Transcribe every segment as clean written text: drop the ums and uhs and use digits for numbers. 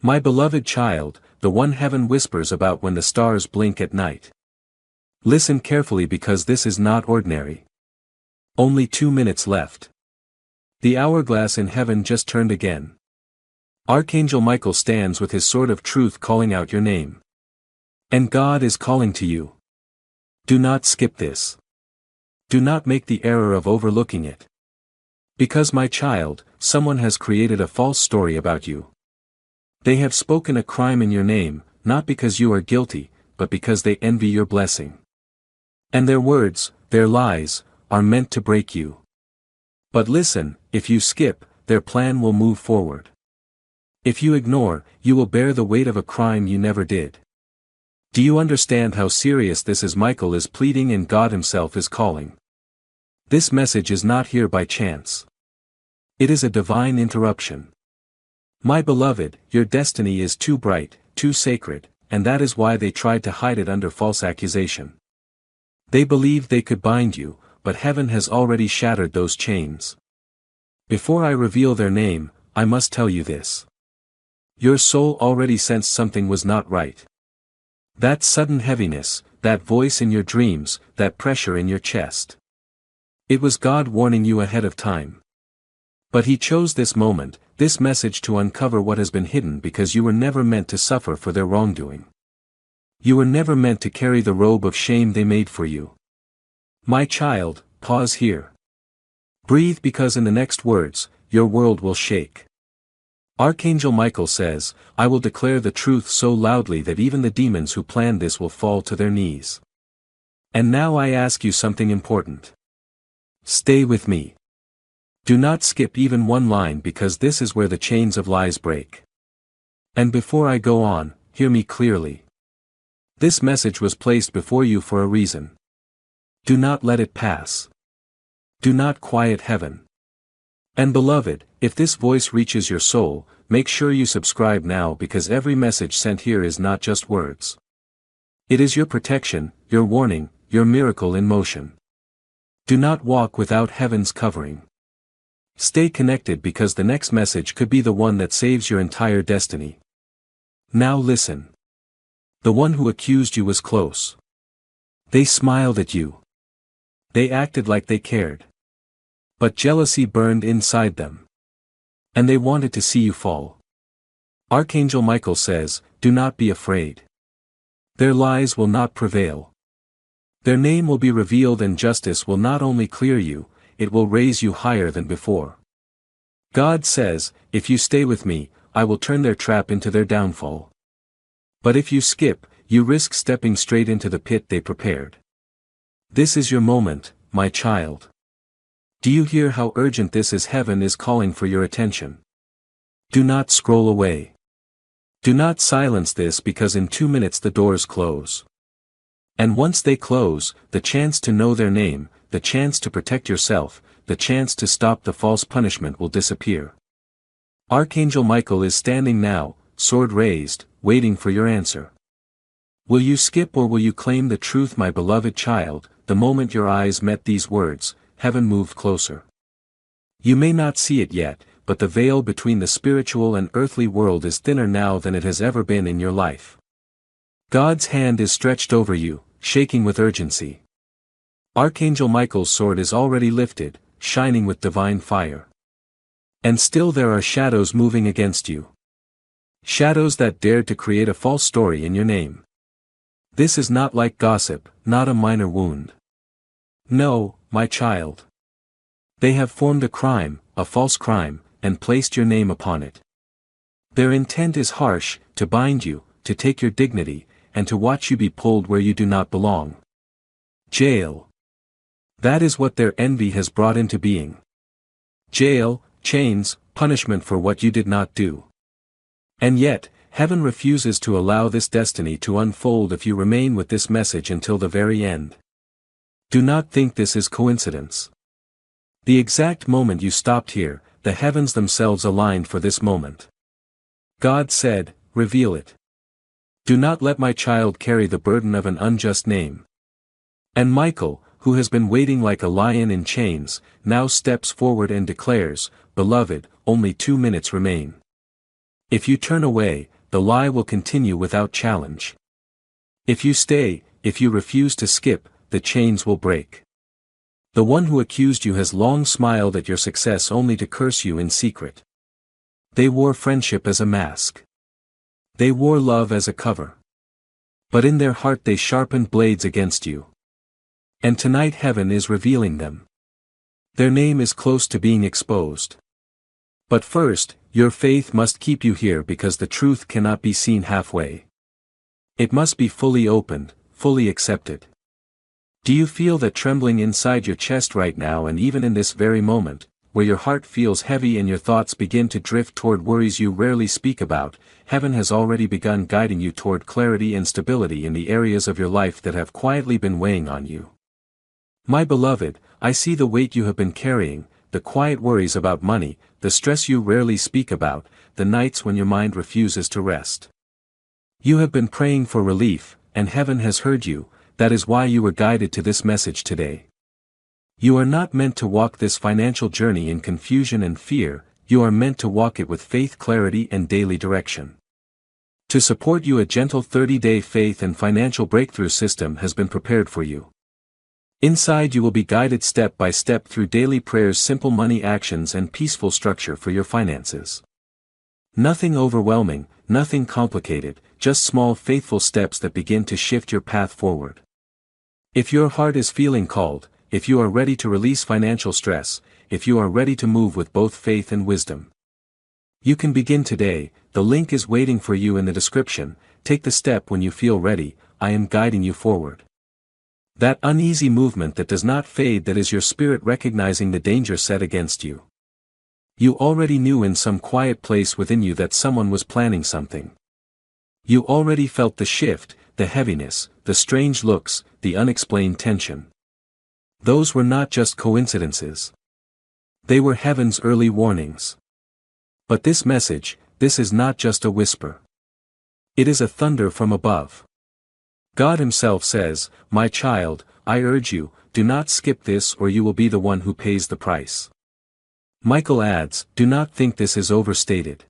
My beloved child, the one heaven whispers about when the stars blink at night. Listen carefully because this is not ordinary. Only 2 minutes left. The hourglass in heaven just turned again. Archangel Michael stands with his sword of truth calling out your name. And God is calling to you. Do not skip this. Do not make the error of overlooking it. Because my child, someone has created a false story about you. They have spoken a crime in your name, not because you are guilty, but because they envy your blessing. And their words, their lies, are meant to break you. But listen, if you skip, their plan will move forward. If you ignore, you will bear the weight of a crime you never did. Do you understand how serious this is? Michael is pleading and God himself is calling. This message is not here by chance. It is a divine interruption. My beloved, your destiny is too bright, too sacred, and that is why they tried to hide it under false accusation. They believed they could bind you, but heaven has already shattered those chains. Before I reveal their name, I must tell you this. Your soul already sensed something was not right. That sudden heaviness, that voice in your dreams, that pressure in your chest. It was God warning you ahead of time. But He chose this moment, this message to uncover what has been hidden because you were never meant to suffer for their wrongdoing. You were never meant to carry the robe of shame they made for you. My child, pause here. Breathe because in the next words, your world will shake. Archangel Michael says, I will declare the truth so loudly that even the demons who planned this will fall to their knees. And now I ask you something important. Stay with me. Do not skip even one line because this is where the chains of lies break. And before I go on, hear me clearly. This message was placed before you for a reason. Do not let it pass. Do not quiet heaven. And beloved, if this voice reaches your soul, make sure you subscribe now because every message sent here is not just words. It is your protection, your warning, your miracle in motion. Do not walk without heaven's covering. Stay connected because the next message could be the one that saves your entire destiny. Now listen. The one who accused you was close. They smiled at you. They acted like they cared. But jealousy burned inside them. And they wanted to see you fall. Archangel Michael says, do not be afraid. Their lies will not prevail. Their name will be revealed and justice will not only clear you, it will raise you higher than before. God says, if you stay with me, I will turn their trap into their downfall. But if you skip, you risk stepping straight into the pit they prepared. This is your moment, my child. Do you hear how urgent this is? Heaven is calling for your attention. Do not scroll away. Do not silence this because in 2 minutes the doors close. And once they close, the chance to know their name, the chance to protect yourself, the chance to stop the false punishment will disappear. Archangel Michael is standing now, sword raised, waiting for your answer. Will you skip or will you claim the truth? My beloved child, the moment your eyes met these words, heaven moved closer. You may not see it yet, but the veil between the spiritual and earthly world is thinner now than it has ever been in your life. God's hand is stretched over you, shaking with urgency. Archangel Michael's sword is already lifted, shining with divine fire. And still there are shadows moving against you. Shadows that dared to create a false story in your name. This is not like gossip, not a minor wound. No, my child. They have formed a crime, a false crime, and placed your name upon it. Their intent is harsh, to bind you, to take your dignity, and to watch you be pulled where you do not belong. Jail. That is what their envy has brought into being. Jail, chains, punishment for what you did not do. And yet, heaven refuses to allow this destiny to unfold if you remain with this message until the very end. Do not think this is coincidence. The exact moment you stopped here, the heavens themselves aligned for this moment. God said, reveal it. Do not let my child carry the burden of an unjust name. And Michael, who has been waiting like a lion in chains, now steps forward and declares, beloved, only 2 minutes remain. If you turn away, the lie will continue without challenge. If you stay, if you refuse to skip, the chains will break. The one who accused you has long smiled at your success only to curse you in secret. They wore friendship as a mask. They wore love as a cover. But in their heart they sharpened blades against you. And tonight heaven is revealing them. Their name is close to being exposed. But first, your faith must keep you here because the truth cannot be seen halfway. It must be fully opened, fully accepted. Do you feel that trembling inside your chest right now, and even in this very moment, where your heart feels heavy and your thoughts begin to drift toward worries you rarely speak about? Heaven has already begun guiding you toward clarity and stability in the areas of your life that have quietly been weighing on you. My beloved, I see the weight you have been carrying, the quiet worries about money, the stress you rarely speak about, the nights when your mind refuses to rest. You have been praying for relief, and heaven has heard you. That is why you were guided to this message today. You are not meant to walk this financial journey in confusion and fear, you are meant to walk it with faith, clarity, and daily direction. To support you, a gentle 30-day faith and financial breakthrough system has been prepared for you. Inside you will be guided step by step through daily prayers, simple money actions, and peaceful structure for your finances. Nothing overwhelming, nothing complicated, just small faithful steps that begin to shift your path forward. If your heart is feeling called, if you are ready to release financial stress, if you are ready to move with both faith and wisdom, you can begin today. The link is waiting for you in the description. Take the step when you feel ready. I am guiding you forward. That uneasy movement that does not fade, that is your spirit recognizing the danger set against you. You already knew in some quiet place within you that someone was planning something. You already felt the shift, the heaviness, the strange looks, the unexplained tension. Those were not just coincidences. They were heaven's early warnings. But this message, this is not just a whisper. It is a thunder from above. God Himself says, "My child, I urge you, do not skip this or you will be the one who pays the price." Michael adds, "Do not think this is overstated.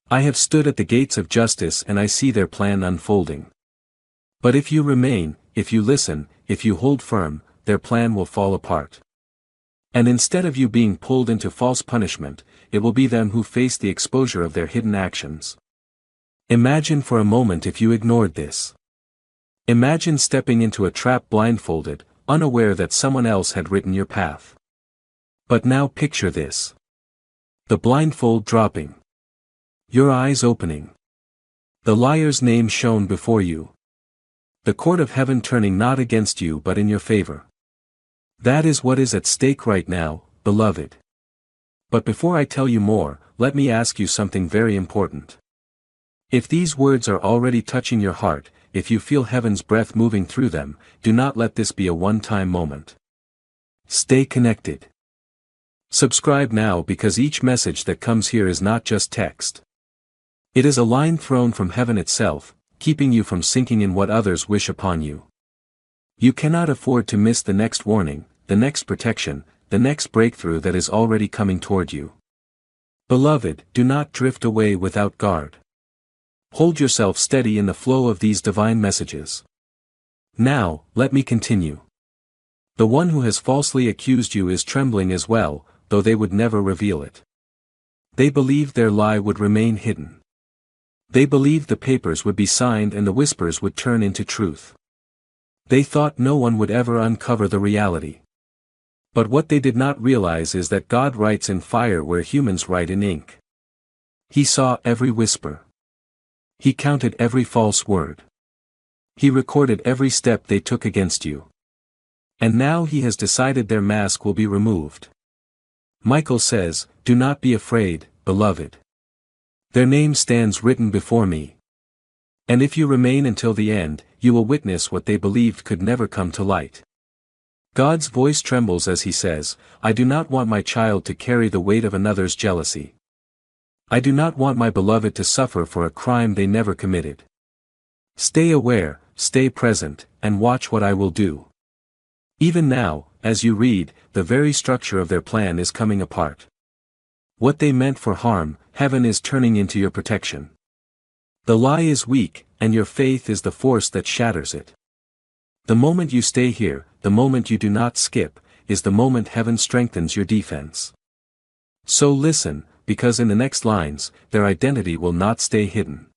I have stood at the gates of justice and I see their plan unfolding. But if you remain, if you listen, if you hold firm, their plan will fall apart. And instead of you being pulled into false punishment, it will be them who face the exposure of their hidden actions." Imagine for a moment if you ignored this. Imagine stepping into a trap blindfolded, unaware that someone else had written your path. But now picture this. The blindfold dropping. Your eyes opening. The liar's name shown before you. The court of heaven turning not against you but in your favor. That is what is at stake right now, beloved. But before I tell you more, let me ask you something very important. If these words are already touching your heart, if you feel heaven's breath moving through them, do not let this be a one-time moment. Stay connected. Subscribe now, because each message that comes here is not just text. It is a line thrown from heaven itself, keeping you from sinking in what others wish upon you. You cannot afford to miss the next warning, the next protection, the next breakthrough that is already coming toward you. Beloved, do not drift away without guard. Hold yourself steady in the flow of these divine messages. Now, let me continue. The one who has falsely accused you is trembling as well, though they would never reveal it. They believed their lie would remain hidden. They believed the papers would be signed and the whispers would turn into truth. They thought no one would ever uncover the reality. But what they did not realize is that God writes in fire where humans write in ink. He saw every whisper. He counted every false word. He recorded every step they took against you. And now He has decided their mask will be removed. Michael says, "Do not be afraid, beloved. Their name stands written before me. And if you remain until the end, you will witness what they believed could never come to light." God's voice trembles as He says, "I do not want my child to carry the weight of another's jealousy. I do not want my beloved to suffer for a crime they never committed. Stay aware, stay present, and watch what I will do." Even now, as you read, the very structure of their plan is coming apart. What they meant for harm, heaven is turning into your protection. The lie is weak, and your faith is the force that shatters it. The moment you stay here, the moment you do not skip, is the moment heaven strengthens your defense. So listen, because in the next lines, their identity will not stay hidden.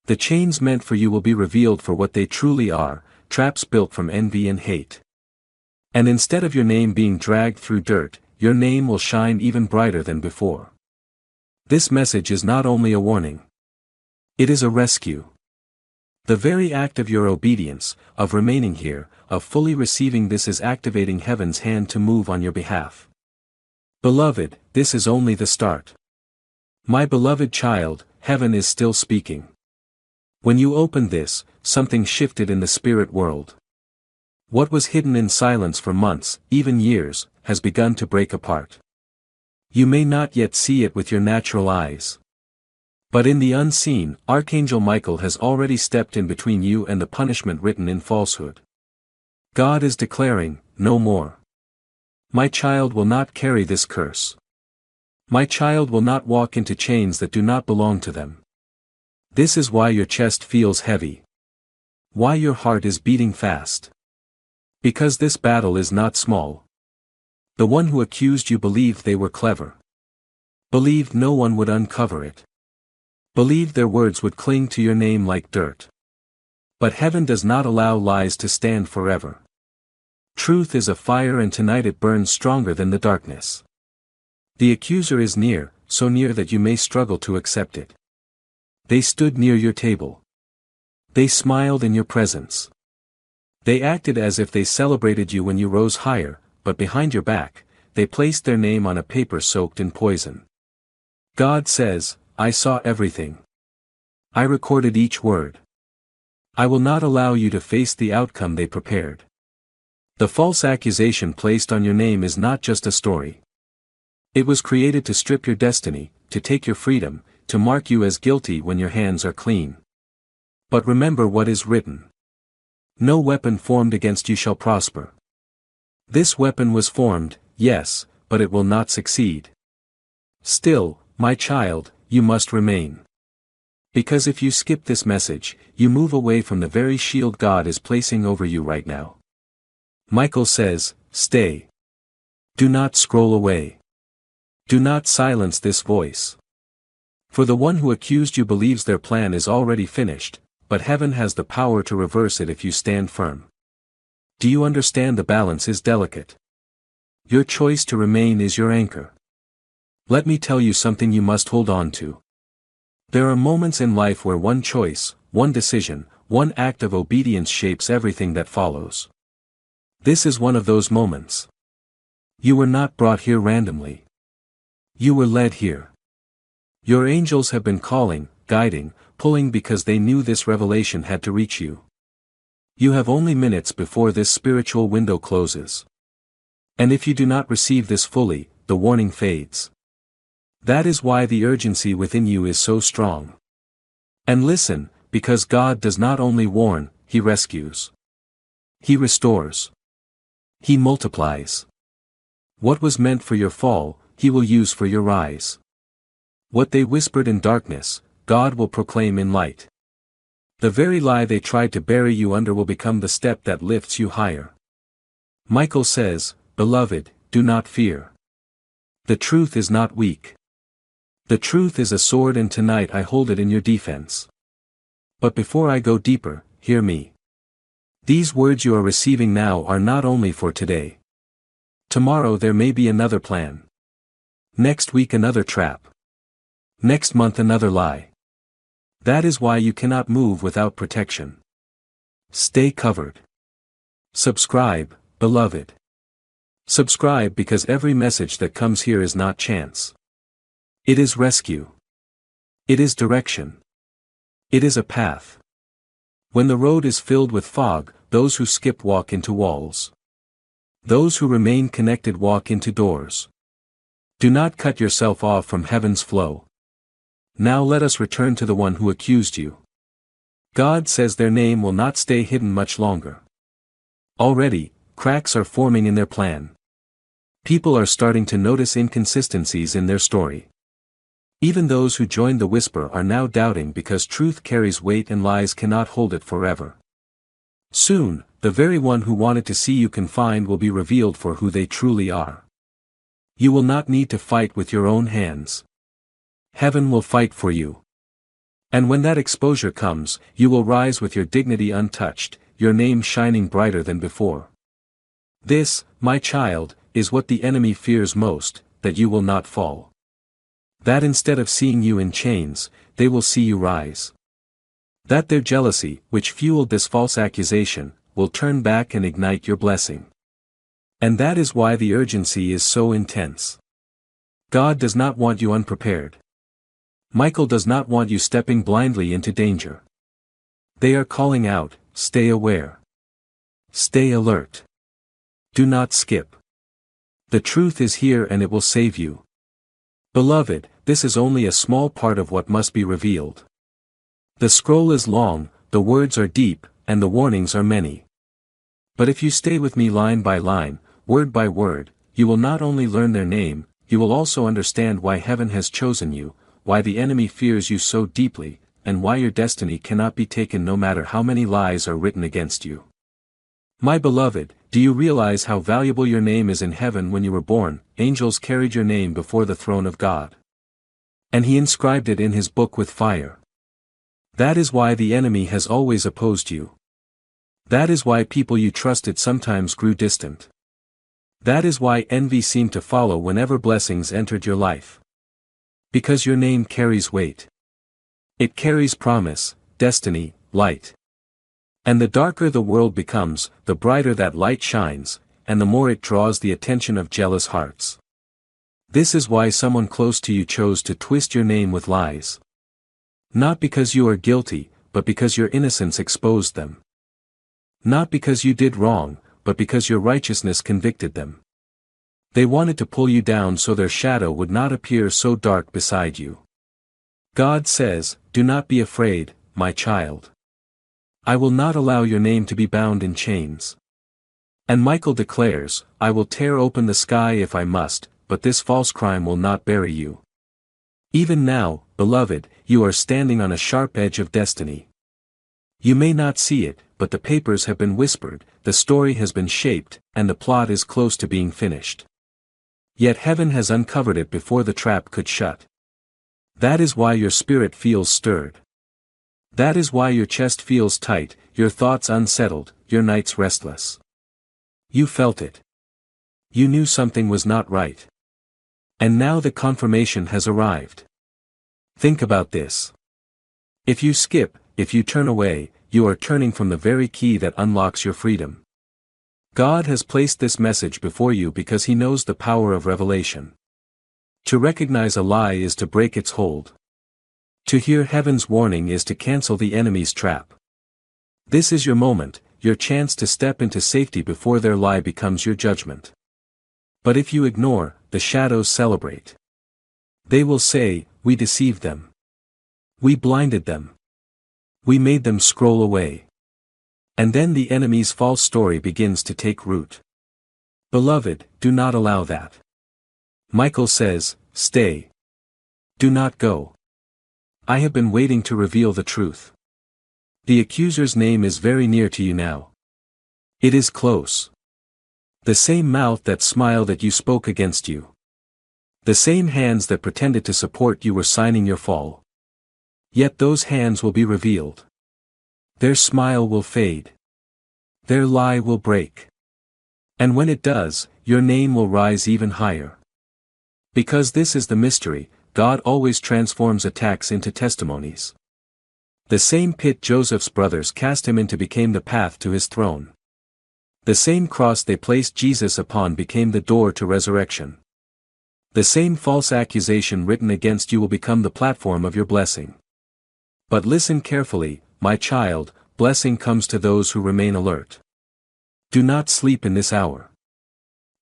The chains meant for you will be revealed for what they truly are, traps built from envy and hate. And instead of your name being dragged through dirt, your name will shine even brighter than before. This message is not only a warning. It is a rescue. The very act of your obedience, of remaining here, of fully receiving this is activating heaven's hand to move on your behalf. Beloved, this is only the start. My beloved child, heaven is still speaking. When you opened this, something shifted in the spirit world. What was hidden in silence for months, even years, has begun to break apart. You may not yet see it with your natural eyes. But in the unseen, Archangel Michael has already stepped in between you and the punishment written in falsehood. God is declaring, no more. My child will not carry this curse. My child will not walk into chains that do not belong to them. This is why your chest feels heavy. Why your heart is beating fast. Because this battle is not small. The one who accused you believed they were clever. Believed no one would uncover it. Believed their words would cling to your name like dirt. But heaven does not allow lies to stand forever. Truth is a fire and tonight it burns stronger than the darkness. The accuser is near, so near that you may struggle to accept it. They stood near your table. They smiled in your presence. They acted as if they celebrated you when you rose higher, but behind your back, they placed their name on a paper soaked in poison. God says, I saw everything. I recorded each word. I will not allow you to face the outcome they prepared. The false accusation placed on your name is not just a story. It was created to strip your destiny, to take your freedom, to mark you as guilty when your hands are clean. But remember what is written. No weapon formed against you shall prosper. This weapon was formed, yes, but it will not succeed. Still, my child, you must remain. Because if you skip this message, you move away from the very shield God is placing over you right now. Michael says, stay. Do not scroll away. Do not silence this voice. For the one who accused you believes their plan is already finished, but heaven has the power to reverse it if you stand firm. Do you understand the balance is delicate? Your choice to remain is your anchor. Let me tell you something you must hold on to. There are moments in life where one choice, one decision, one act of obedience shapes everything that follows. This is one of those moments. You were not brought here randomly. You were led here. Your angels have been calling, guiding, pulling because they knew this revelation had to reach you. You have only minutes before this spiritual window closes. And if you do not receive this fully, the warning fades. That is why the urgency within you is so strong. And listen, because God does not only warn, He rescues. He restores. He multiplies. What was meant for your fall, He will use for your rise. What they whispered in darkness, God will proclaim in light. The very lie they tried to bury you under will become the step that lifts you higher. Michael says, Beloved, do not fear. The truth is not weak. The truth is a sword and tonight I hold it in your defense. But before I go deeper, hear me. These words you are receiving now are not only for today. Tomorrow there may be another plan. Next week another trap. Next month another lie. That is why you cannot move without protection. Stay covered. Subscribe, beloved. Subscribe because every message that comes here is not chance. It is rescue. It is direction. It is a path. When the road is filled with fog, those who skip walk into walls. Those who remain connected walk into doors. Do not cut yourself off from heaven's flow. Now let us return to the one who accused you. God says their name will not stay hidden much longer. Already, cracks are forming in their plan. People are starting to notice inconsistencies in their story. Even those who joined the whisper are now doubting because truth carries weight and lies cannot hold it forever. Soon, the very one who wanted to see you confined will be revealed for who they truly are. You will not need to fight with your own hands. Heaven will fight for you. And when that exposure comes, you will rise with your dignity untouched, your name shining brighter than before. This, my child, is what the enemy fears most, that you will not fall. That instead of seeing you in chains, they will see you rise. That their jealousy, which fueled this false accusation, will turn back and ignite your blessing. And that is why the urgency is so intense. God does not want you unprepared. Michael does not want you stepping blindly into danger. They are calling out, stay aware. Stay alert. Do not skip. The truth is here and it will save you. Beloved, this is only a small part of what must be revealed. The scroll is long, the words are deep, and the warnings are many. But if you stay with me line by line, word by word, you will not only learn their name, you will also understand why heaven has chosen you, why the enemy fears you so deeply, and why your destiny cannot be taken no matter how many lies are written against you. My beloved, do you realize how valuable your name is in heaven? When you were born, angels carried your name before the throne of God. And he inscribed it in his book with fire. That is why the enemy has always opposed you. That is why people you trusted sometimes grew distant. That is why envy seemed to follow whenever blessings entered your life. Because your name carries weight. It carries promise, destiny, light. And the darker the world becomes, the brighter that light shines, and the more it draws the attention of jealous hearts. This is why someone close to you chose to twist your name with lies. Not because you are guilty, but because your innocence exposed them. Not because you did wrong, but because your righteousness convicted them. They wanted to pull you down so their shadow would not appear so dark beside you. God says, do not be afraid, my child. I will not allow your name to be bound in chains. And Michael declares, I will tear open the sky if I must, but this false crime will not bury you. Even now, beloved, you are standing on a sharp edge of destiny. You may not see it, but the papers have been whispered, the story has been shaped, and the plot is close to being finished. Yet heaven has uncovered it before the trap could shut. That is why your spirit feels stirred. That is why your chest feels tight, your thoughts unsettled, your nights restless. You felt it. You knew something was not right. And now the confirmation has arrived. Think about this. If you skip, if you turn away, you are turning from the very key that unlocks your freedom. God has placed this message before you because he knows the power of revelation. To recognize a lie is to break its hold. To hear heaven's warning is to cancel the enemy's trap. This is your moment, your chance to step into safety before their lie becomes your judgment. But if you ignore, the shadows celebrate. They will say, we deceived them. We blinded them. We made them scroll away. And then the enemy's false story begins to take root. Beloved, do not allow that. Michael says, stay. Do not go. I have been waiting to reveal the truth. The accuser's name is very near to you now. It is close. The same mouth that smiled at you spoke against you. The same hands that pretended to support you were signing your fall. Yet those hands will be revealed. Their smile will fade. Their lie will break. And when it does, your name will rise even higher. Because this is the mystery, God always transforms attacks into testimonies. The same pit Joseph's brothers cast him into became the path to his throne. The same cross they placed Jesus upon became the door to resurrection. The same false accusation written against you will become the platform of your blessing. But listen carefully, my child, blessing comes to those who remain alert. Do not sleep in this hour.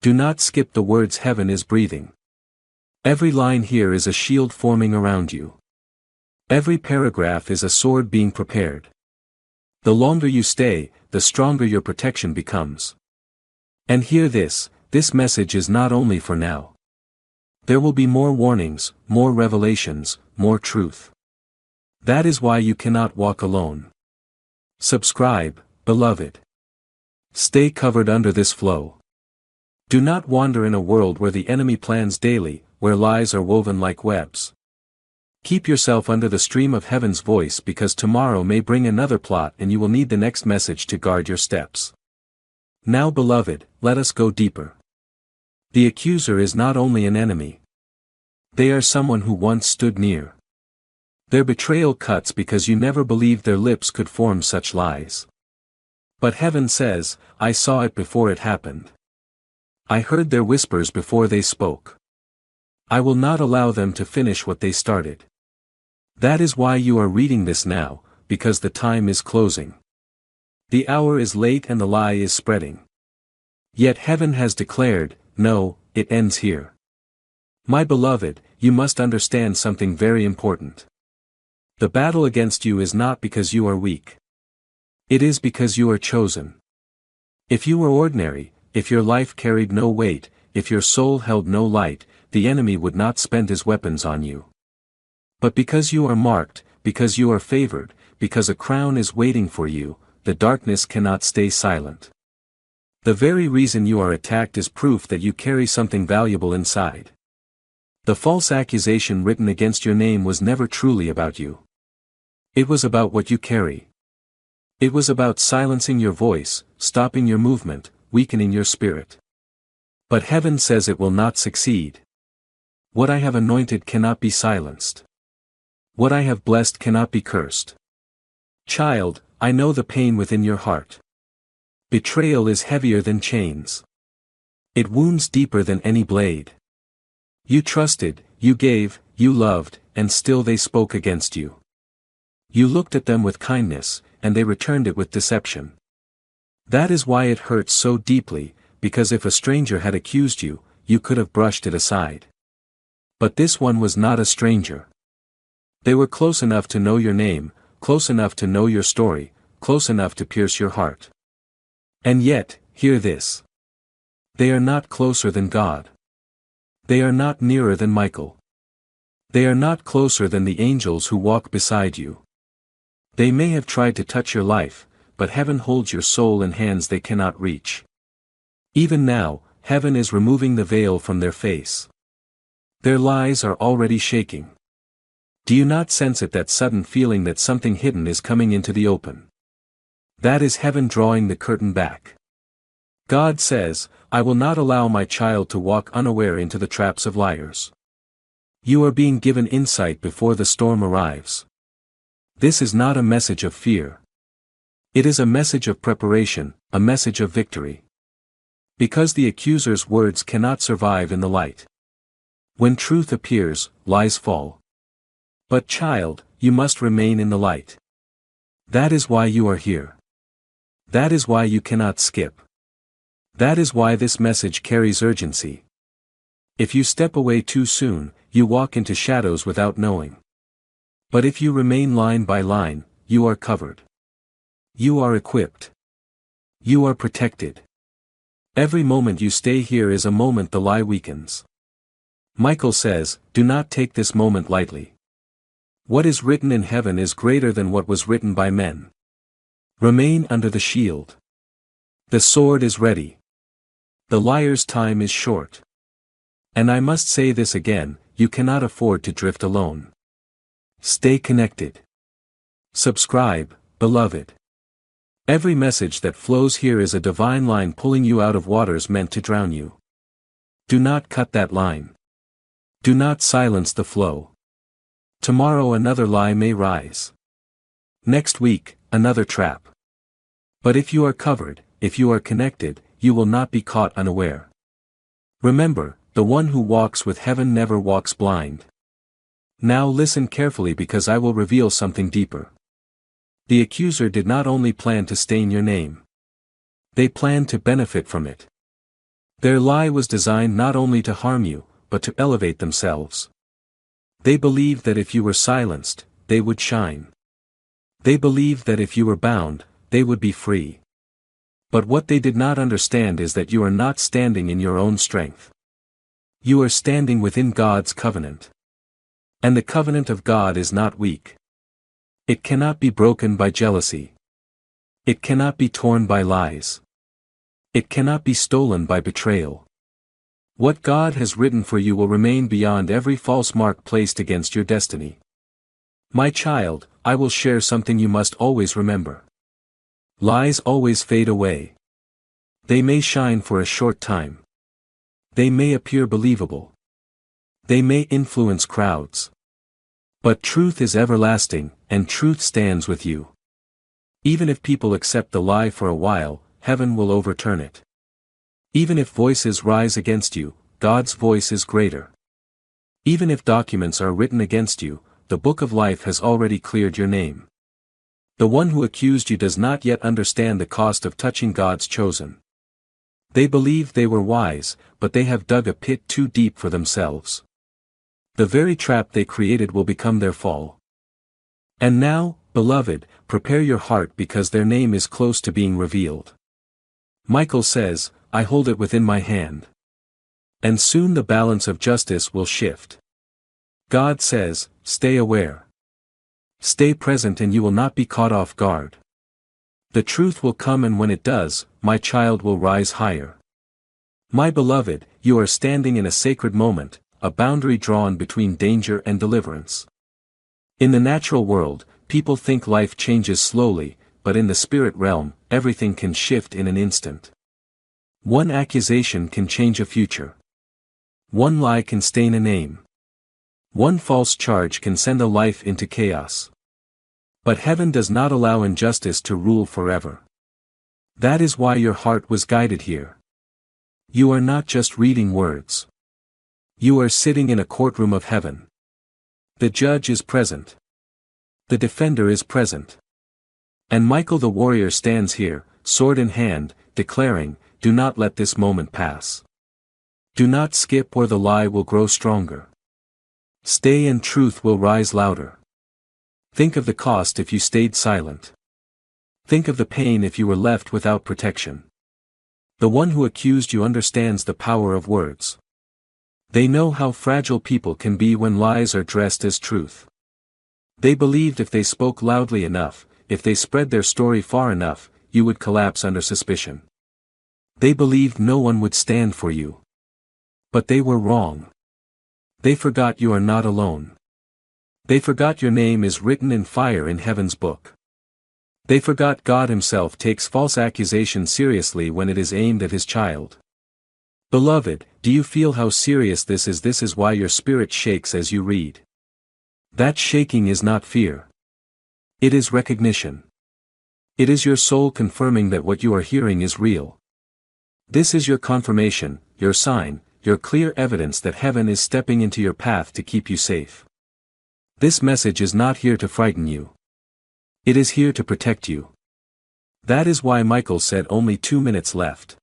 Do not skip the words heaven is breathing. Every line here is a shield forming around you. Every paragraph is a sword being prepared. The longer you stay, the stronger your protection becomes. And hear this, this message is not only for now. There will be more warnings, more revelations, more truth. That is why you cannot walk alone. Subscribe, beloved. Stay covered under this flow. Do not wander in a world where the enemy plans daily, where lies are woven like webs. Keep yourself under the stream of heaven's voice, because tomorrow may bring another plot and you will need the next message to guard your steps. Now, beloved, let us go deeper. The accuser is not only an enemy. They are someone who once stood near. Their betrayal cuts because you never believed their lips could form such lies. But heaven says, I saw it before it happened. I heard their whispers before they spoke. I will not allow them to finish what they started. That is why you are reading this now, because the time is closing. The hour is late and the lie is spreading. Yet heaven has declared, no, it ends here. My beloved, you must understand something very important. The battle against you is not because you are weak. It is because you are chosen. If you were ordinary, if your life carried no weight, if your soul held no light, the enemy would not spend his weapons on you. But because you are marked, because you are favored, because a crown is waiting for you, the darkness cannot stay silent. The very reason you are attacked is proof that you carry something valuable inside. The false accusation written against your name was never truly about you. It was about what you carry. It was about silencing your voice, stopping your movement, weakening your spirit. But heaven says it will not succeed. What I have anointed cannot be silenced. What I have blessed cannot be cursed. Child, I know the pain within your heart. Betrayal is heavier than chains. It wounds deeper than any blade. You trusted, you gave, you loved, and still they spoke against you. You looked at them with kindness, and they returned it with deception. That is why it hurts so deeply, because if a stranger had accused you, you could have brushed it aside. But this one was not a stranger. They were close enough to know your name, close enough to know your story, close enough to pierce your heart. And yet, hear this. They are not closer than God. They are not nearer than Michael. They are not closer than the angels who walk beside you. They may have tried to touch your life, but heaven holds your soul in hands they cannot reach. Even now, heaven is removing the veil from their face. Their lies are already shaking. Do you not sense it, that sudden feeling that something hidden is coming into the open? That is heaven drawing the curtain back. God says, I will not allow my child to walk unaware into the traps of liars. You are being given insight before the storm arrives. This is not a message of fear. It is a message of preparation, a message of victory. Because the accuser's words cannot survive in the light. When truth appears, lies fall. But child, you must remain in the light. That is why you are here. That is why you cannot skip. That is why this message carries urgency. If you step away too soon, you walk into shadows without knowing. But if you remain line by line, you are covered. You are equipped. You are protected. Every moment you stay here is a moment the lie weakens. Michael says, do not take this moment lightly. What is written in heaven is greater than what was written by men. Remain under the shield. The sword is ready. The liar's time is short. And I must say this again, you cannot afford to drift alone. Stay connected. Subscribe, beloved. Every message that flows here is a divine line pulling you out of waters meant to drown you. Do not cut that line. Do not silence the flow. Tomorrow another lie may rise. Next week, another trap. But if you are covered, if you are connected, you will not be caught unaware. Remember, the one who walks with heaven never walks blind. Now listen carefully, because I will reveal something deeper. The accuser did not only plan to stain your name. They planned to benefit from it. Their lie was designed not only to harm you, but to elevate themselves. They believed that if you were silenced, they would shine. They believed that if you were bound, they would be free. But what they did not understand is that you are not standing in your own strength. You are standing within God's covenant. And the covenant of God is not weak. It cannot be broken by jealousy. It cannot be torn by lies. It cannot be stolen by betrayal. What God has written for you will remain beyond every false mark placed against your destiny. My child, I will share something you must always remember. Lies always fade away. They may shine for a short time. They may appear believable. They may influence crowds. But truth is everlasting, and truth stands with you. Even if people accept the lie for a while, heaven will overturn it. Even if voices rise against you, God's voice is greater. Even if documents are written against you, the book of life has already cleared your name. The one who accused you does not yet understand the cost of touching God's chosen. They believed they were wise, but they have dug a pit too deep for themselves. The very trap they created will become their fall. And now, beloved, prepare your heart because their name is close to being revealed. Michael says, I hold it within my hand. And soon the balance of justice will shift. God says, stay aware. Stay present and you will not be caught off guard. The truth will come, and when it does, my child will rise higher. My beloved, you are standing in a sacred moment, a boundary drawn between danger and deliverance. In the natural world, people think life changes slowly, but in the spirit realm, everything can shift in an instant. One accusation can change a future. One lie can stain a name. One false charge can send a life into chaos. But heaven does not allow injustice to rule forever. That is why your heart was guided here. You are not just reading words. You are sitting in a courtroom of heaven. The judge is present. The defender is present. And Michael the warrior stands here, sword in hand, declaring, do not let this moment pass. Do not skip or the lie will grow stronger. Stay and truth will rise louder. Think of the cost if you stayed silent. Think of the pain if you were left without protection. The one who accused you understands the power of words. They know how fragile people can be when lies are dressed as truth. They believed if they spoke loudly enough, if they spread their story far enough, you would collapse under suspicion. They believed no one would stand for you. But they were wrong. They forgot you are not alone. They forgot your name is written in fire in heaven's book. They forgot God himself takes false accusation seriously when it is aimed at his child. Beloved, do you feel how serious this is? This is why your spirit shakes as you read. That shaking is not fear. It is recognition. It is your soul confirming that what you are hearing is real. This is your confirmation, your sign, your clear evidence that heaven is stepping into your path to keep you safe. This message is not here to frighten you. It is here to protect you. That is why Michael said only 2 minutes left.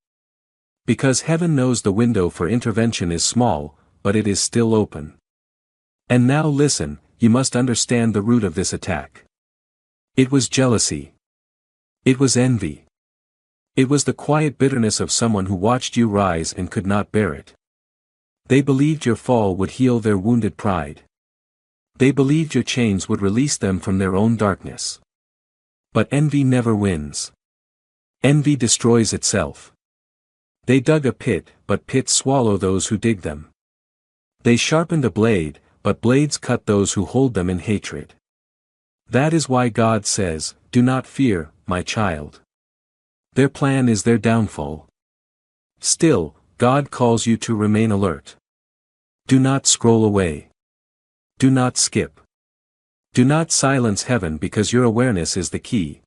Because heaven knows the window for intervention is small, but it is still open. And now listen, you must understand the root of this attack. It was jealousy. It was envy. It was the quiet bitterness of someone who watched you rise and could not bear it. They believed your fall would heal their wounded pride. They believed your chains would release them from their own darkness. But envy never wins. Envy destroys itself. They dug a pit, but pits swallow those who dig them. They sharpened a blade, but blades cut those who hold them in hatred. That is why God says, do not fear, my child. Their plan is their downfall. Still, God calls you to remain alert. Do not scroll away. Do not skip. Do not silence heaven because your awareness is the key.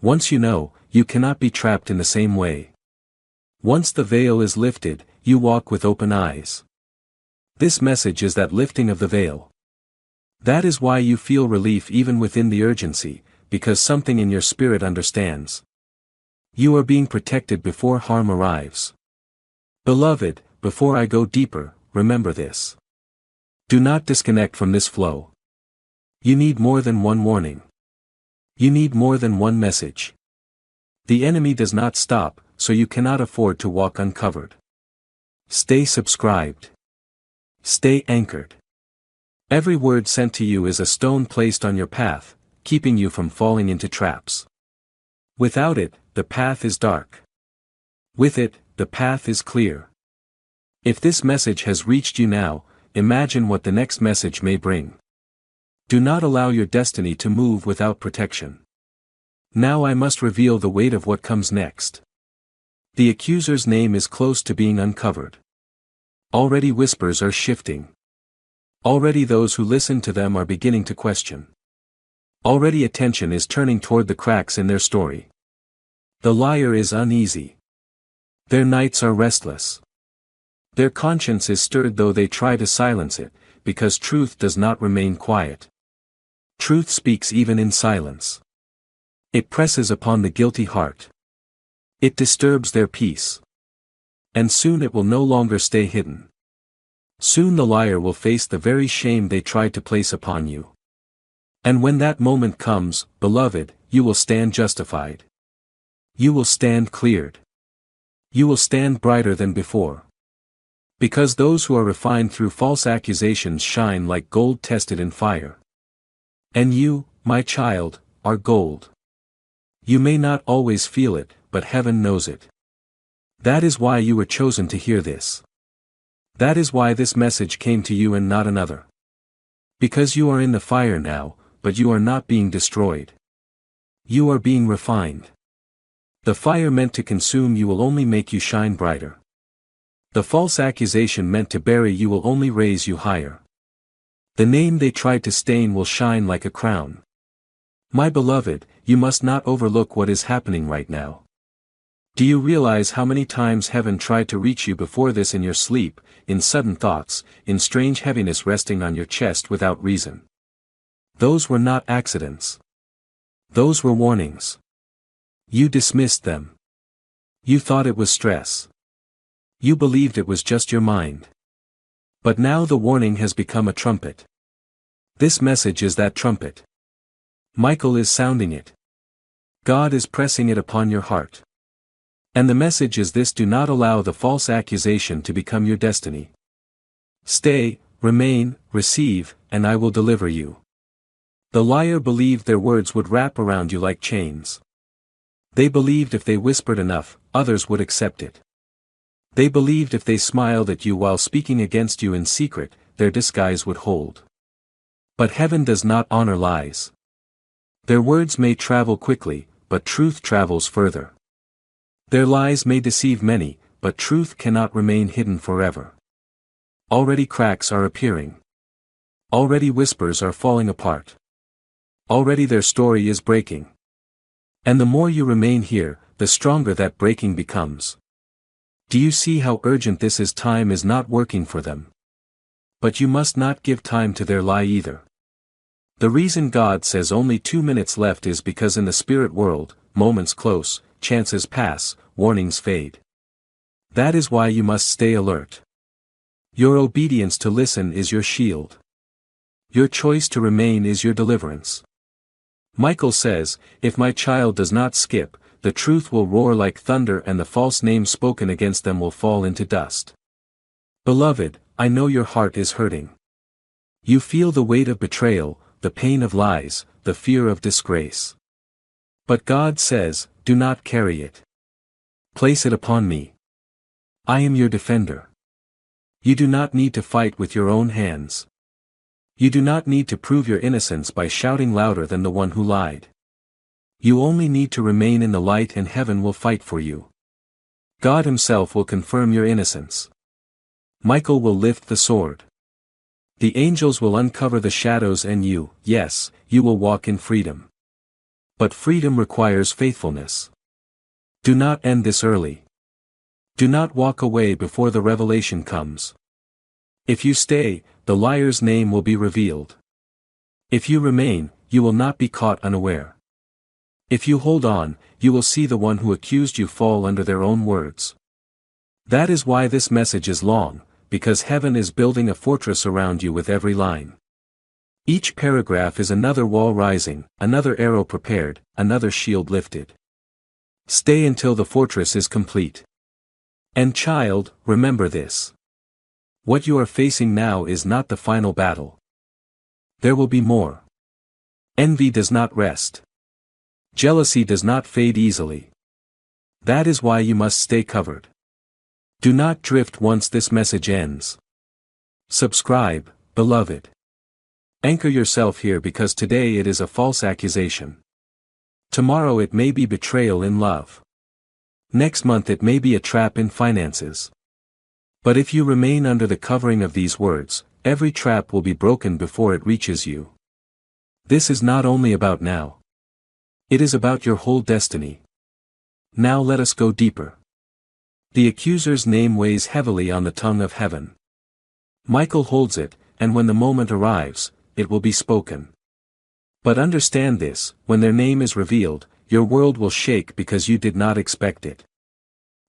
Once you know, you cannot be trapped in the same way. Once the veil is lifted, you walk with open eyes. This message is that lifting of the veil. That is why you feel relief even within the urgency, because something in your spirit understands. You are being protected before harm arrives. Beloved, before I go deeper, remember this. Do not disconnect from this flow. You need more than one warning. You need more than one message. The enemy does not stop, so you cannot afford to walk uncovered. Stay subscribed. Stay anchored. Every word sent to you is a stone placed on your path, keeping you from falling into traps. Without it, the path is dark. With it, the path is clear. If this message has reached you now, imagine what the next message may bring. Do not allow your destiny to move without protection. Now I must reveal the weight of what comes next. The accuser's name is close to being uncovered. Already whispers are shifting. Already those who listen to them are beginning to question. Already attention is turning toward the cracks in their story. The liar is uneasy. Their nights are restless. Their conscience is stirred though they try to silence it, because truth does not remain quiet. Truth speaks even in silence. It presses upon the guilty heart. It disturbs their peace. And soon it will no longer stay hidden. Soon the liar will face the very shame they tried to place upon you. And when that moment comes, beloved, you will stand justified. You will stand cleared. You will stand brighter than before. Because those who are refined through false accusations shine like gold tested in fire. And you, my child, are gold. You may not always feel it, but heaven knows it. That is why you were chosen to hear this. That is why this message came to you and not another. Because you are in the fire now, but you are not being destroyed. You are being refined. The fire meant to consume you will only make you shine brighter. The false accusation meant to bury you will only raise you higher. The name they tried to stain will shine like a crown. My beloved, you must not overlook what is happening right now. Do you realize how many times heaven tried to reach you before this in your sleep, in sudden thoughts, in strange heaviness resting on your chest without reason? Those were not accidents. Those were warnings. You dismissed them. You thought it was stress. You believed it was just your mind. But now the warning has become a trumpet. This message is that trumpet. Michael is sounding it. God is pressing it upon your heart. And the message is this: do not allow the false accusation to become your destiny. Stay, remain, receive, and I will deliver you. The liar believed their words would wrap around you like chains. They believed if they whispered enough, others would accept it. They believed if they smiled at you while speaking against you in secret, their disguise would hold. But heaven does not honor lies. Their words may travel quickly, but truth travels further. Their lies may deceive many, but truth cannot remain hidden forever. Already cracks are appearing. Already whispers are falling apart. Already their story is breaking. And the more you remain here, the stronger that breaking becomes. Do you see how urgent this is? Time is not working for them. But you must not give time to their lie either. The reason God says only 2 minutes left is because in the spirit world, moments close, chances pass, warnings fade. That is why you must stay alert. Your obedience to listen is your shield. Your choice to remain is your deliverance. Michael says, if my child does not skip, the truth will roar like thunder and the false name spoken against them will fall into dust. Beloved, I know your heart is hurting. You feel the weight of betrayal, the pain of lies, the fear of disgrace. But God says, do not carry it. Place it upon me. I am your defender. You do not need to fight with your own hands. You do not need to prove your innocence by shouting louder than the one who lied. You only need to remain in the light and heaven will fight for you. God himself will confirm your innocence. Michael will lift the sword. The angels will uncover the shadows and you, yes, you will walk in freedom. But freedom requires faithfulness. Do not end this early. Do not walk away before the revelation comes. If you stay, the liar's name will be revealed. If you remain, you will not be caught unaware. If you hold on, you will see the one who accused you fall under their own words. That is why this message is long, because heaven is building a fortress around you with every line. Each paragraph is another wall rising, another arrow prepared, another shield lifted. Stay until the fortress is complete. And child, remember this. What you are facing now is not the final battle. There will be more. Envy does not rest. Jealousy does not fade easily. That is why you must stay covered. Do not drift once this message ends. Subscribe, beloved. Anchor yourself here because today it is a false accusation. Tomorrow it may be betrayal in love. Next month it may be a trap in finances. But if you remain under the covering of these words, every trap will be broken before it reaches you. This is not only about now. It is about your whole destiny. Now let us go deeper. The accuser's name weighs heavily on the tongue of heaven. Michael holds it, and when the moment arrives, it will be spoken. But understand this, when their name is revealed, your world will shake because you did not expect it.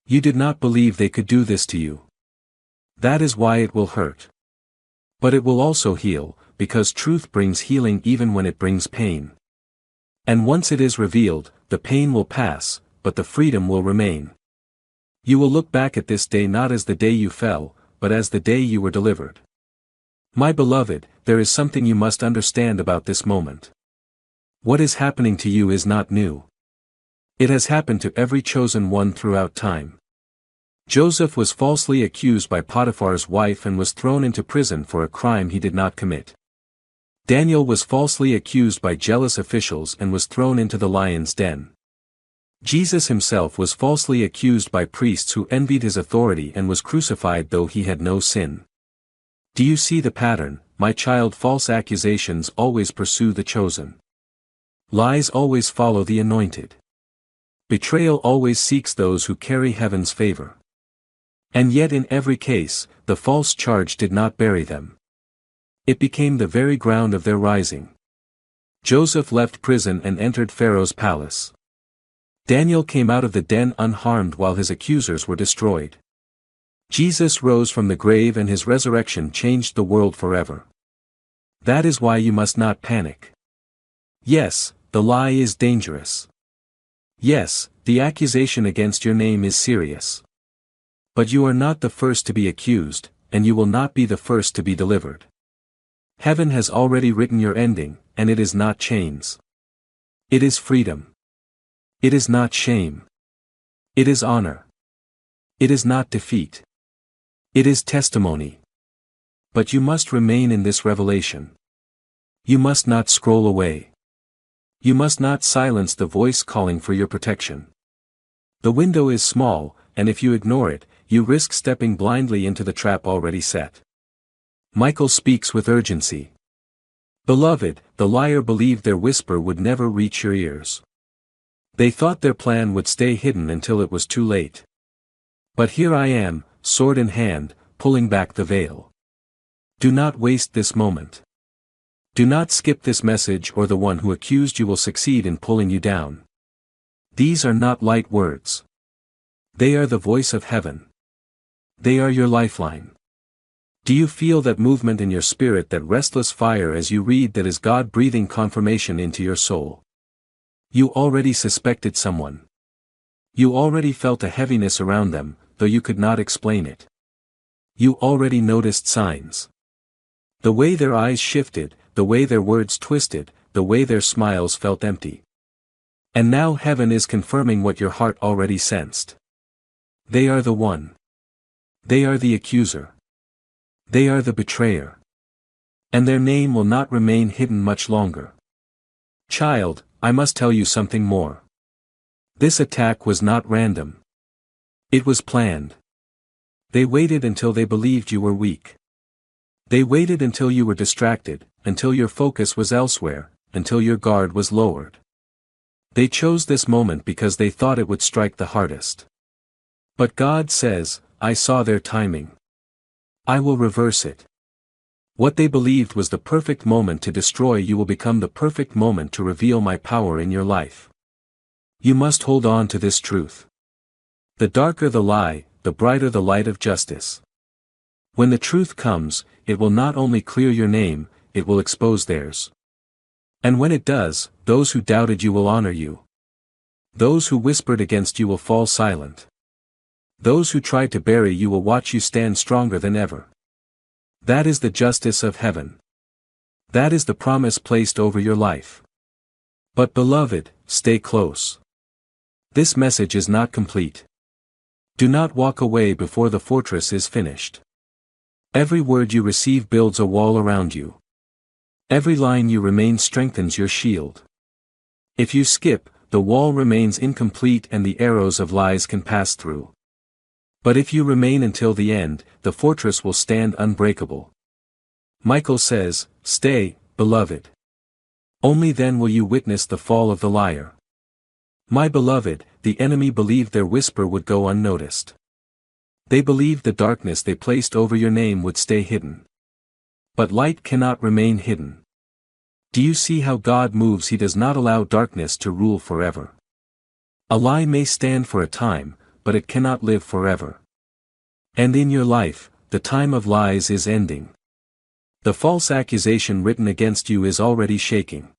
You did not believe they could do this to you. That is why it will hurt. But it will also heal, because truth brings healing even when it brings pain. And once it is revealed, the pain will pass, but the freedom will remain. You will look back at this day not as the day you fell, but as the day you were delivered. My beloved, there is something you must understand about this moment. What is happening to you is not new. It has happened to every chosen one throughout time. Joseph was falsely accused by Potiphar's wife and was thrown into prison for a crime he did not commit. Daniel was falsely accused by jealous officials and was thrown into the lion's den. Jesus himself was falsely accused by priests who envied his authority and was crucified though he had no sin. Do you see the pattern, my child? False accusations always pursue the chosen. Lies always follow the anointed. Betrayal always seeks those who carry heaven's favor. And yet in every case, the false charge did not bury them. It became the very ground of their rising. Joseph left prison and entered Pharaoh's palace. Daniel came out of the den unharmed while his accusers were destroyed. Jesus rose from the grave and his resurrection changed the world forever. That is why you must not panic. Yes, the lie is dangerous. Yes, the accusation against your name is serious. But you are not the first to be accused, and you will not be the first to be delivered. Heaven has already written your ending, and it is not chains. It is freedom. It is not shame. It is honor. It is not defeat. It is testimony. But you must remain in this revelation. You must not scroll away. You must not silence the voice calling for your protection. The window is small, and if you ignore it, you risk stepping blindly into the trap already set. Michael speaks with urgency. Beloved, the liar believed their whisper would never reach your ears. They thought their plan would stay hidden until it was too late. But here I am, sword in hand, pulling back the veil. Do not waste this moment. Do not skip this message or the one who accused you will succeed in pulling you down. These are not light words. They are the voice of heaven. They are your lifeline. Do you feel that movement in your spirit, that restless fire as you read? That is God breathing confirmation into your soul. You already suspected someone. You already felt a heaviness around them, though you could not explain it. You already noticed signs. The way their eyes shifted, the way their words twisted, the way their smiles felt empty. And now heaven is confirming what your heart already sensed. They are the one. They are the accuser. They are the betrayer. And their name will not remain hidden much longer. Child, I must tell you something more. This attack was not random. It was planned. They waited until they believed you were weak. They waited until you were distracted, until your focus was elsewhere, until your guard was lowered. They chose this moment because they thought it would strike the hardest. But God says, I saw their timing. I will reverse it. What they believed was the perfect moment to destroy you will become the perfect moment to reveal my power in your life. You must hold on to this truth. The darker the lie, the brighter the light of justice. When the truth comes, it will not only clear your name, it will expose theirs. And when it does, those who doubted you will honor you. Those who whispered against you will fall silent. Those who tried to bury you will watch you stand stronger than ever. That is the justice of heaven. That is the promise placed over your life. But beloved, stay close. This message is not complete. Do not walk away before the fortress is finished. Every word you receive builds a wall around you. Every line you remain strengthens your shield. If you skip, the wall remains incomplete and the arrows of lies can pass through. But if you remain until the end, the fortress will stand unbreakable. Michael says, "Stay, beloved. Only then will you witness the fall of the liar." My beloved, the enemy believed their whisper would go unnoticed. They believed the darkness they placed over your name would stay hidden. But light cannot remain hidden. Do you see how God moves? He does not allow darkness to rule forever. A lie may stand for a time, but it cannot live forever. And in your life, the time of lies is ending. The false accusation written against you is already shaking.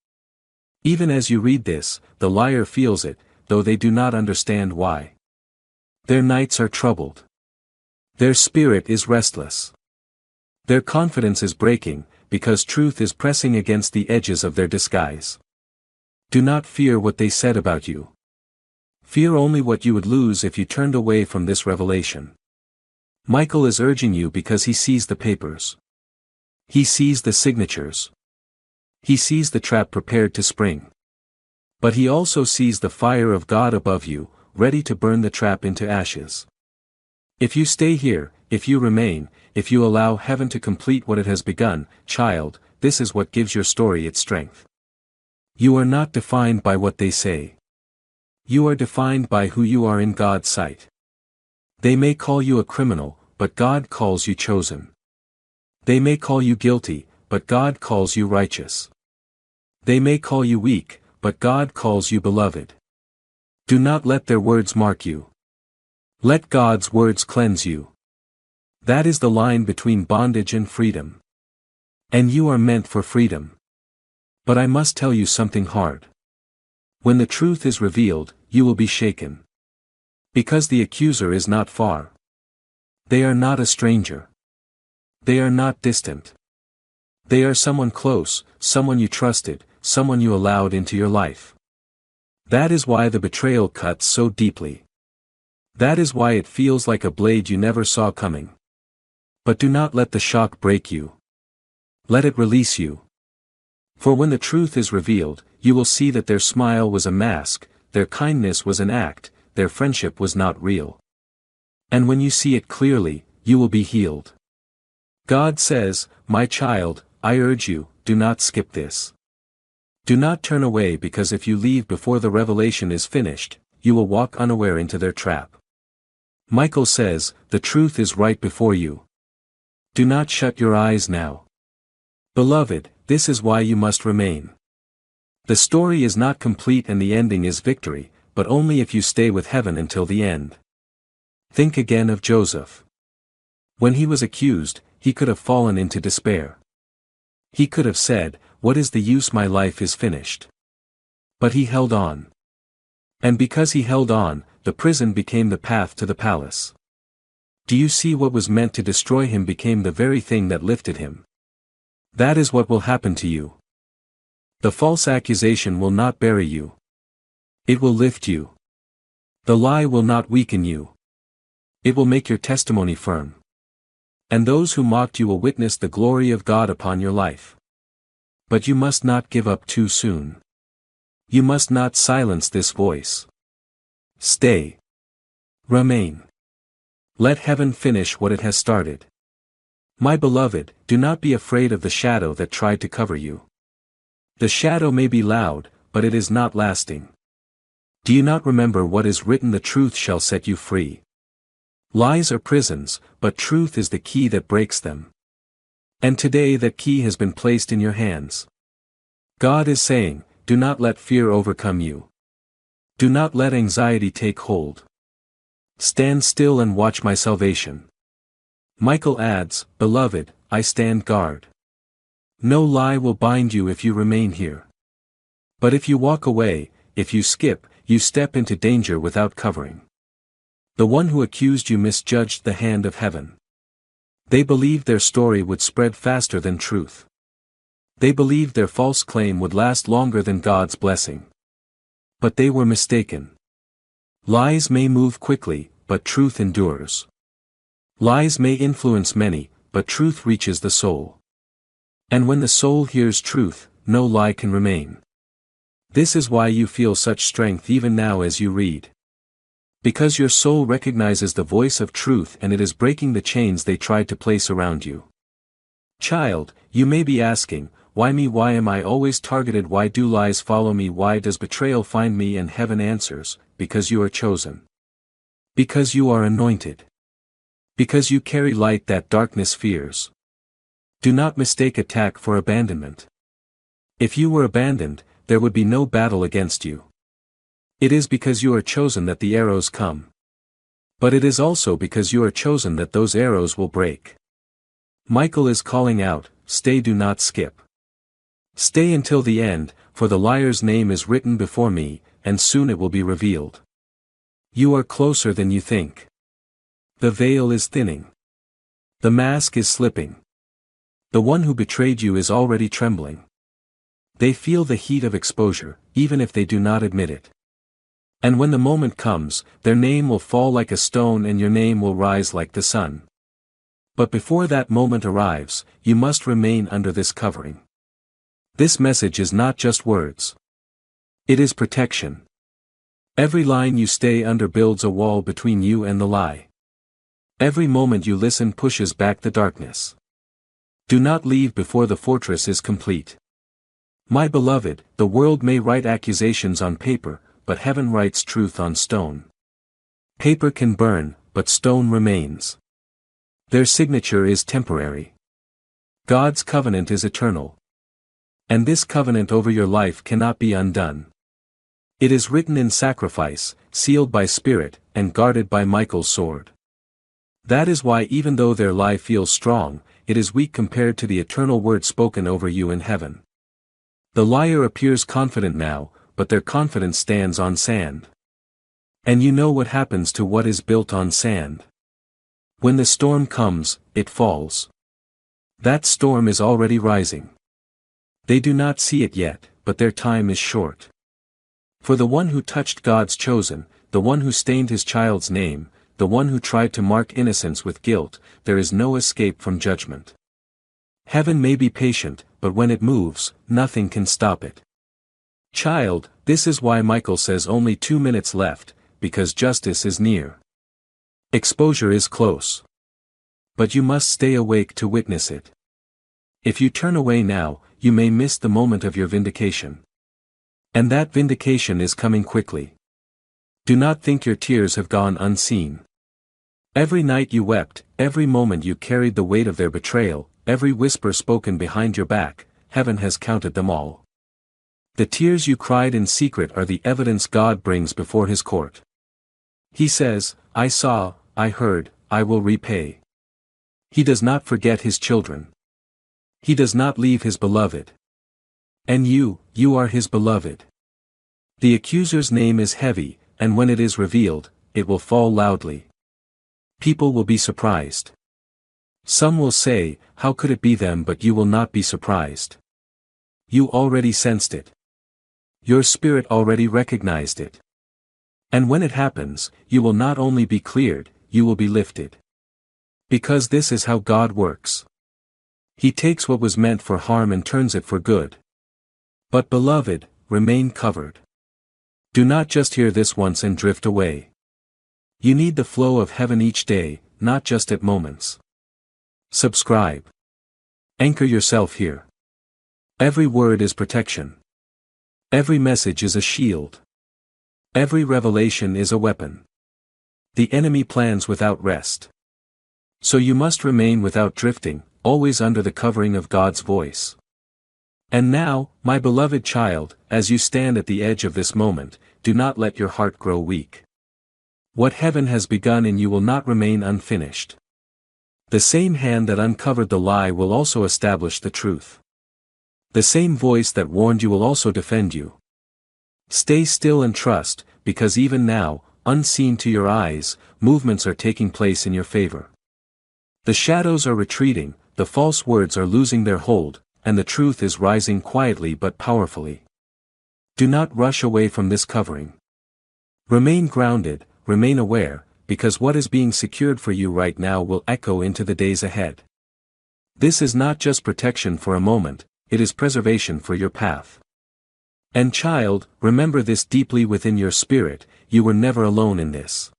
Even as you read this, the liar feels it, though they do not understand why. Their nights are troubled. Their spirit is restless. Their confidence is breaking, because truth is pressing against the edges of their disguise. Do not fear what they said about you. Fear only what you would lose if you turned away from this revelation. Michael is urging you because he sees the papers. He sees the signatures. He sees the trap prepared to spring. But he also sees the fire of God above you, ready to burn the trap into ashes. If you stay here, if you remain, if you allow heaven to complete what it has begun, child, this is what gives your story its strength. You are not defined by what they say. You are defined by who you are in God's sight. They may call you a criminal, but God calls you chosen. They may call you guilty, but God calls you righteous. They may call you weak, but God calls you beloved. Do not let their words mark you. Let God's words cleanse you. That is the line between bondage and freedom. And you are meant for freedom. But I must tell you something hard. When the truth is revealed, you will be shaken. Because the accuser is not far. They are not a stranger. They are not distant. They are someone close, someone you trusted, someone you allowed into your life. That is why the betrayal cuts so deeply. That is why it feels like a blade you never saw coming. But do not let the shock break you. Let it release you. For when the truth is revealed, you will see that their smile was a mask, their kindness was an act, their friendship was not real. And when you see it clearly, you will be healed. God says, "My child, I urge you, do not skip this. Do not turn away, because if you leave before the revelation is finished, you will walk unaware into their trap." Michael says, the truth is right before you. Do not shut your eyes now. Beloved, this is why you must remain. The story is not complete and the ending is victory, but only if you stay with heaven until the end. Think again of Joseph. When he was accused, he could have fallen into despair. He could have said, "What is the use, my life is finished." But he held on. And because he held on, the prison became the path to the palace. Do you see what was meant to destroy him became the very thing that lifted him? That is what will happen to you. The false accusation will not bury you. It will lift you. The lie will not weaken you. It will make your testimony firm. And those who mocked you will witness the glory of God upon your life. But you must not give up too soon. You must not silence this voice. Stay. Remain. Let heaven finish what it has started. My beloved, do not be afraid of the shadow that tried to cover you. The shadow may be loud, but it is not lasting. Do you not remember what is written? The truth shall set you free. Lies are prisons, but truth is the key that breaks them. And today that key has been placed in your hands. God is saying, do not let fear overcome you. Do not let anxiety take hold. Stand still and watch my salvation. Michael adds, beloved, I stand guard. No lie will bind you if you remain here. But if you walk away, if you skip, you step into danger without covering. The one who accused you misjudged the hand of heaven. They believed their story would spread faster than truth. They believed their false claim would last longer than God's blessing. But they were mistaken. Lies may move quickly, but truth endures. Lies may influence many, but truth reaches the soul. And when the soul hears truth, no lie can remain. This is why you feel such strength even now as you read. Because your soul recognizes the voice of truth and it is breaking the chains they tried to place around you. Child, you may be asking, why me? Why am I always targeted? Why do lies follow me? Why does betrayal find me? And heaven answers, because you are chosen. Because you are anointed. Because you carry light that darkness fears. Do not mistake attack for abandonment. If you were abandoned, there would be no battle against you. It is because you are chosen that the arrows come. But it is also because you are chosen that those arrows will break. Michael is calling out, stay, do not skip. Stay until the end, for the liar's name is written before me, and soon it will be revealed. You are closer than you think. The veil is thinning. The mask is slipping. The one who betrayed you is already trembling. They feel the heat of exposure, even if they do not admit it. And when the moment comes, their name will fall like a stone and your name will rise like the sun. But before that moment arrives, you must remain under this covering. This message is not just words. It is protection. Every line you stay under builds a wall between you and the lie. Every moment you listen pushes back the darkness. Do not leave before the fortress is complete. My beloved, the world may write accusations on paper, but heaven writes truth on stone. Paper can burn, but stone remains. Their signature is temporary. God's covenant is eternal. And this covenant over your life cannot be undone. It is written in sacrifice, sealed by Spirit, and guarded by Michael's sword. That is why even though their lie feels strong, it is weak compared to the eternal word spoken over you in heaven. The liar appears confident now, but their confidence stands on sand. And you know what happens to what is built on sand. When the storm comes, it falls. That storm is already rising. They do not see it yet, but their time is short. For the one who touched God's chosen, the one who stained his child's name, the one who tried to mark innocence with guilt, there is no escape from judgment. Heaven may be patient, but when it moves, nothing can stop it. Child, this is why Michael says only 2 minutes left, because justice is near. Exposure is close. But you must stay awake to witness it. If you turn away now, you may miss the moment of your vindication. And that vindication is coming quickly. Do not think your tears have gone unseen. Every night you wept, every moment you carried the weight of their betrayal, every whisper spoken behind your back, heaven has counted them all. The tears you cried in secret are the evidence God brings before his court. He says, I saw, I heard, I will repay. He does not forget his children. He does not leave his beloved. And you are his beloved. The accuser's name is heavy, and when it is revealed, it will fall loudly. People will be surprised. Some will say, how could it be them? But you will not be surprised. You already sensed it. Your spirit already recognized it. And when it happens, you will not only be cleared, you will be lifted. Because this is how God works. He takes what was meant for harm and turns it for good. But beloved, remain covered. Do not just hear this once and drift away. You need the flow of heaven each day, not just at moments. Subscribe. Anchor yourself here. Every word is protection. Every message is a shield. Every revelation is a weapon. The enemy plans without rest. So you must remain without drifting, always under the covering of God's voice. And now, my beloved child, as you stand at the edge of this moment, do not let your heart grow weak. What heaven has begun in you will not remain unfinished. The same hand that uncovered the lie will also establish the truth. The same voice that warned you will also defend you. Stay still and trust, because even now, unseen to your eyes, movements are taking place in your favor. The shadows are retreating, the false words are losing their hold, and the truth is rising quietly but powerfully. Do not rush away from this covering. Remain grounded, remain aware, because what is being secured for you right now will echo into the days ahead. This is not just protection for a moment, it is preservation for your path. And child, remember this deeply within your spirit, you were never alone in this.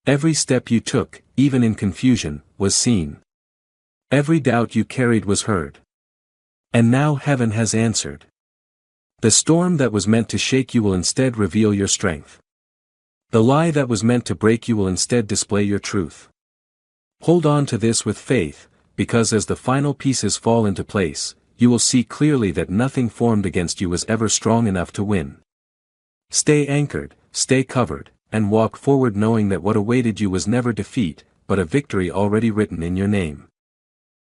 Every step you took, even in confusion, was seen. Every doubt you carried was heard. And now heaven has answered. The storm that was meant to shake you will instead reveal your strength. The lie that was meant to break you will instead display your truth. Hold on to this with faith, because as the final pieces fall into place, you will see clearly that nothing formed against you was ever strong enough to win. Stay anchored, stay covered, and walk forward knowing that what awaited you was never defeat, but a victory already written in your name.